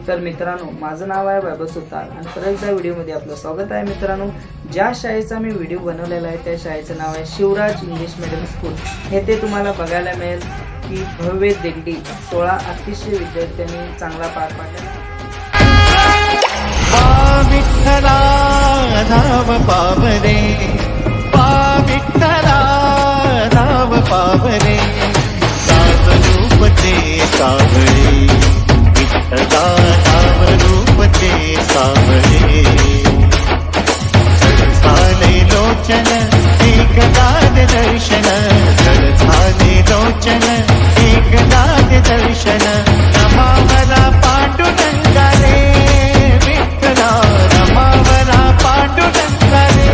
तर मित्रांनो, माझं नाव आहे वैभव सुतार आणि परत एकदा व्हिडिओमध्ये आपलं स्वागत आहे। मित्रांनो, ज्या शाळेचा मी व्हिडिओ बनवलेला आहे त्या शाळेचं नाव आहे शिवराज इंग्लिश मीडियम स्कूल। येथे तुम्हाला बघायला मिळेल की भव्य दिंडी 16 अतिशय विद्यार्थ्यांनी चांगला पार पाडला। विठ्ठला नाव पावरे, विठ्ठला नाव पावरे, साव रूप ते सावळे, विठ्ठला नाव रूप ते सावळे, झाले लोचन एकदाद दर्शन, झाले लोचन एकदाद दर्शन, रमावला पांडुरंगा रे, विठ्ठला रमावला पांडुरंगा रे।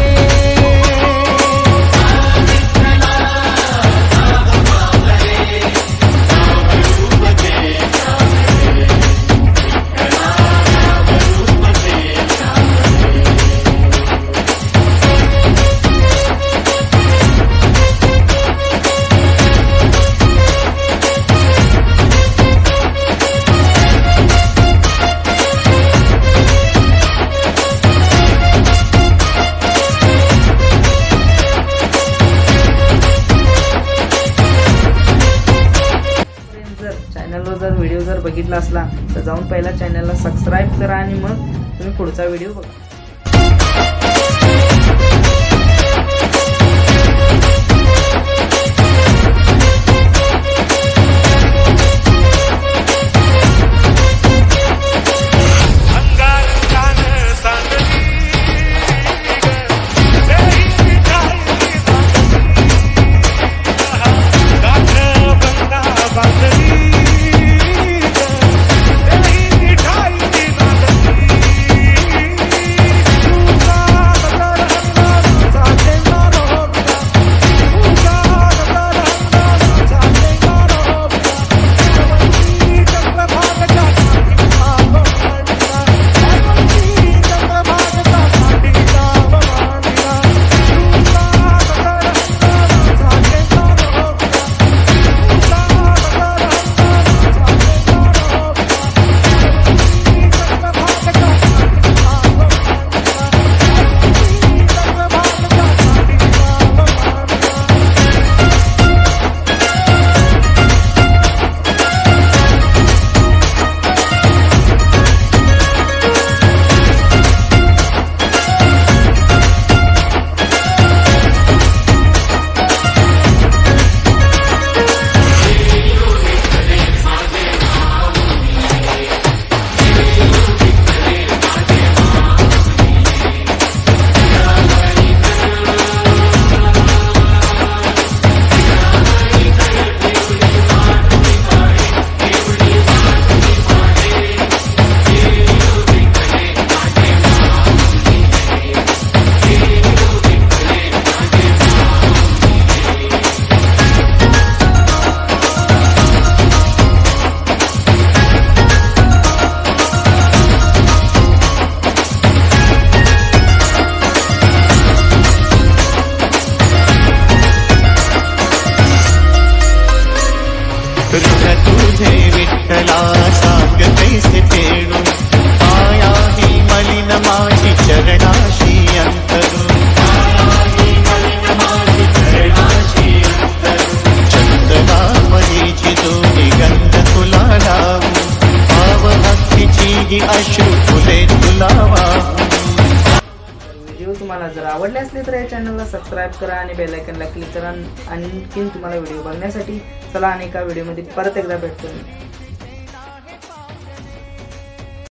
जर व्हिडिओ जर बघितला असला तर जाऊन पहिला चॅनलला सबस्क्राइब करा आणि मग तुम्ही पुढचा व्हिडिओ बघा। तुझे विठ्ठला सांगतेसे फेडून, पाया ही मलिन माझी चरणाशी अंतरू, चंदनामणीची जोडी गंध तुला लावू, भाव भक्तीची ही अश्रू फुले तुला वाहू। व्हिडिओ तुम्हाला जर आवडले असले तर या चॅनलला सबस्क्राइब करा आणि बेल आयकॉनला क्लिक करा। आणखीन तुम्हाला व्हिडिओ बघण्यासाठी चला अनेका व्हिडिओमध्ये परत एकदा भेटतो।